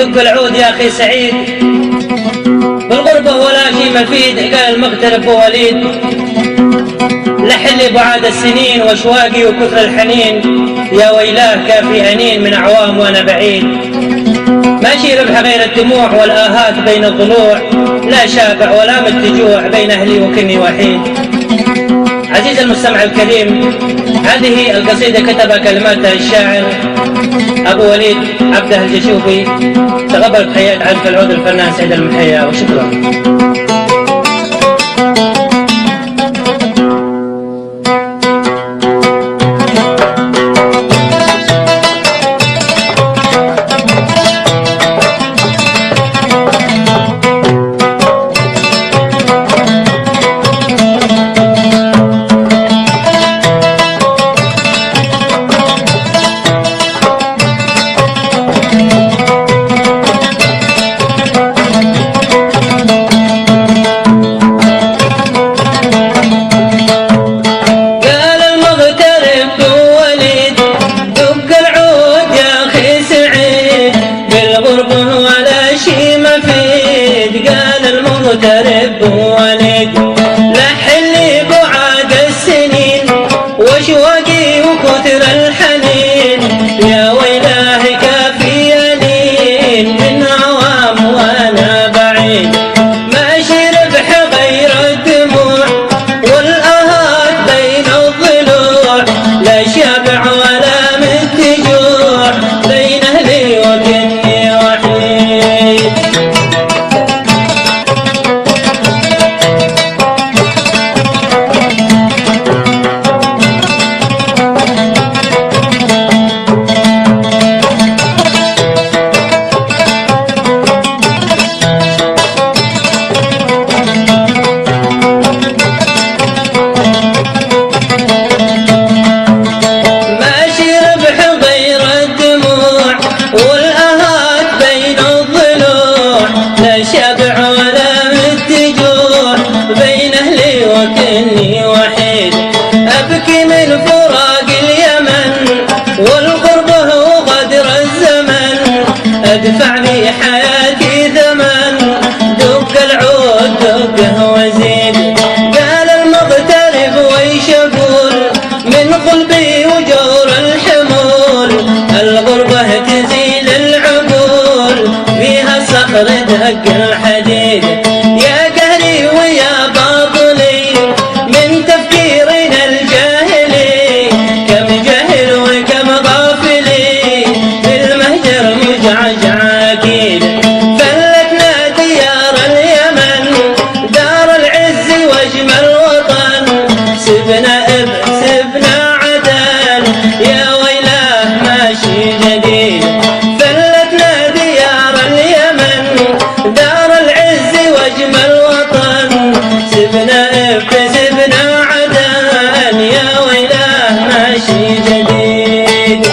دق العود يا أخي سعيد، بالغربة ولا شي مفيد، قال المغترب وليد. لحلي بعاد السنين واشواقي وكثر الحنين، يا ويلاه كافي أنين من أعوام وأنا بعيد. ماشي ربح غير الدموع والآهات بين الضلوع، لا شابع ولا متجوع بين أهلي وكني وحيد. عزيز المستمع الكريم، هذه القصيدة كتبها كلماتها الشاعر أبو وليد عبده الجشوفي. تقبل تحيات عزف العود الفنان سيد المحيا، وشكرا. المغترب ولد لحلي بعاد السنين واشواقي وكثر الحنين، يا ويلاه كافي أنين من عوام وانا بعيد. ماشي ربح غير الدموع والآهات بين الضلوع، لا شابع ولا متجوع بين أهلي وكني وحيد. شابع ولا متجوع بين أهلي وكني وحيد. أبكي من فراق اليمن والغربة وغدر الزمن، أدفع في حياتي ثمن، دق العود دقه وزيد. قال المغترب ويش أقول من قلبي وجور الحمول، الغربة تزيل العقول فيها صخر دق الحديد. يا قهري ويا باطلي من تفكيرنا الجاهلي، كم جاهل وكم غافلي بالمهجر مجعجع أكيد. فلتنا ديار اليمن دار العز واجمل وطن، سبنا سبنا عدن يا ويلاه ماشي جديد. فلتنا ديار اليمن دار العز واجمل وطن، سبنا سبنا عدن يا ويلاه ماشي جديد.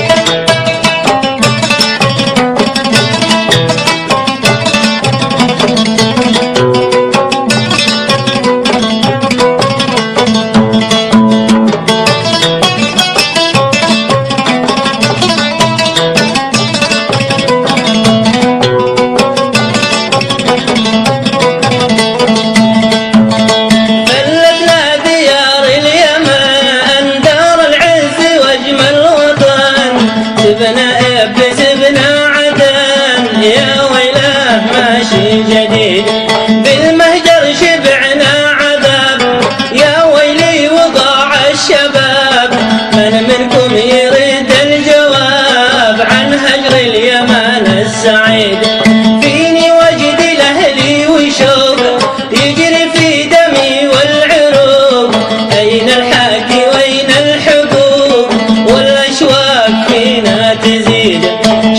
سبنا عدن يا ويلاه ماشي جديد. بالمهجر شبعنا عذاب يا ويلي وضاع الشباب، من منكم يريد الجواب عن هجر اليمن السعيد. فيني وجد لأهلي وشوق يجري في دمي والعروق، أين الحاكي وين الحقوق والأشواق فينا تزيد.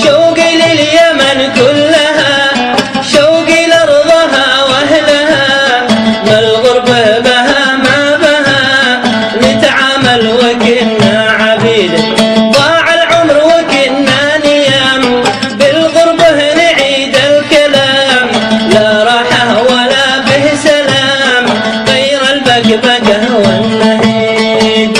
شوقي لليمن كلها شوقي لأرضها وأهلها، ما الغربة بها ما بها نتعامل وكنا عبيد. ضاع العمر وكنا نيام بالغربة نعيد الكلام، لا راحة ولا به سلام غير البقبقة والنهيد.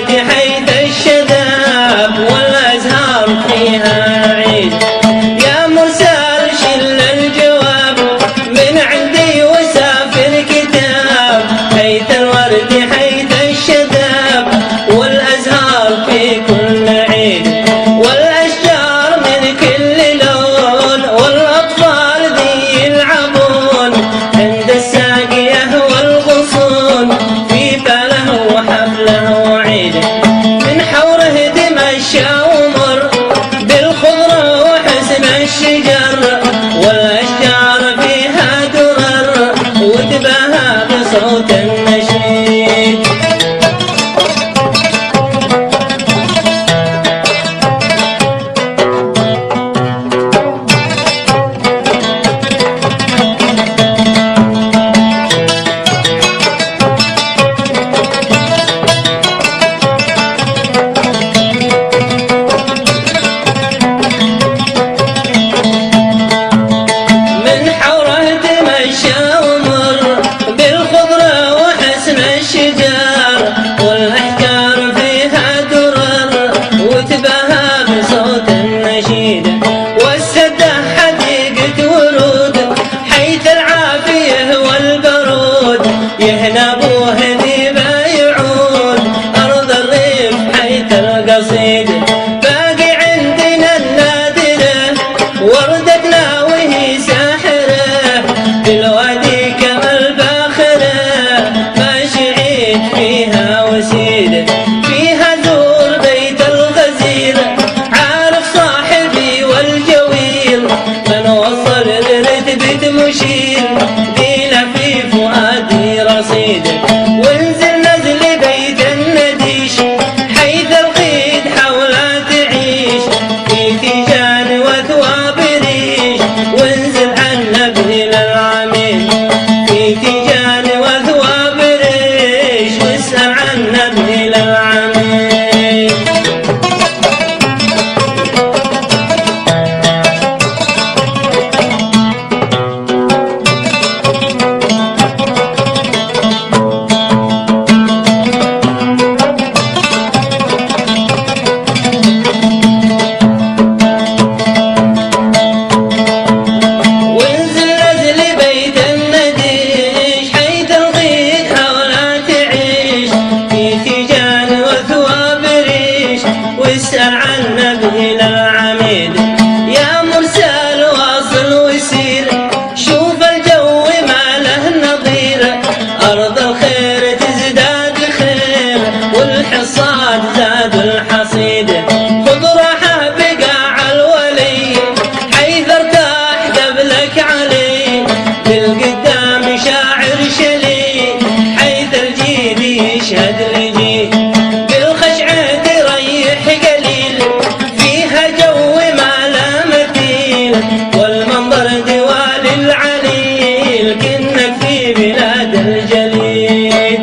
الورد حيث الشذاب والأزهار فيها عيد. يا مرسال شل الجواب من عندي وسافر كتاب، حيث الورد حيث الشذاب والأزهار في كل عيد، والأشجار من كل لون والأطفال ذي يلعبون عند الساقية والغصون في فاله وحفله وعيد. من حوره تمشى ومر بالخضرة وحسن الشجر، والأشجار فيها درر وتباهى بصوت النشيد. والسدة حديقة ورود حيث العافية والبرود، يهنبوه ذي بايعون أرض الريف حيث القصيد. باقي عندنا النادرة وردتنا وهي ساحرة، بالوادي كما الباخرة ماشي عيد فيها وسيد. فيها زور بيت الغزير عارف صاحبي والجويل، من وصل لرتبة مشير ذي في فؤادي رصيد. وانزل نزل بيت النديش حيث القيد حولها تعيش، في تيجان وثواب ريش وانزل عنا إلى العميد. في تيجان وثواب ريش واسأل عنا إلى العميد. واسأل عنا إلى العميد. يا مرسال واصل وسير شوف الجو ما له نظير، أرض الخير تزداد خير والحصاد زاد الحصيد. خذ راحة بقاع الولي حيث ارتاح دبلك علي، بالقدام شاعر شلي حيث الجيد يشهد لجيد. والمنظر دوال العليل كنك في بلاد الجليل.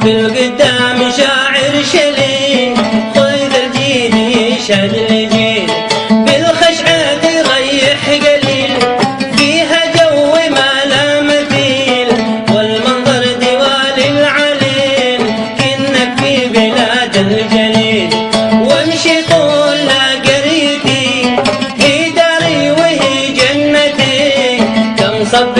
بالقدام شاعر شلي خذ الجيد يشهد لجيل، بالخشعة تريح قليل فيها جو ما لا مثيل. والمنظر دوال العليل كنك في بلاد الجليل. وامشي طول قريتي هي داري وهي جنتي، كم صبت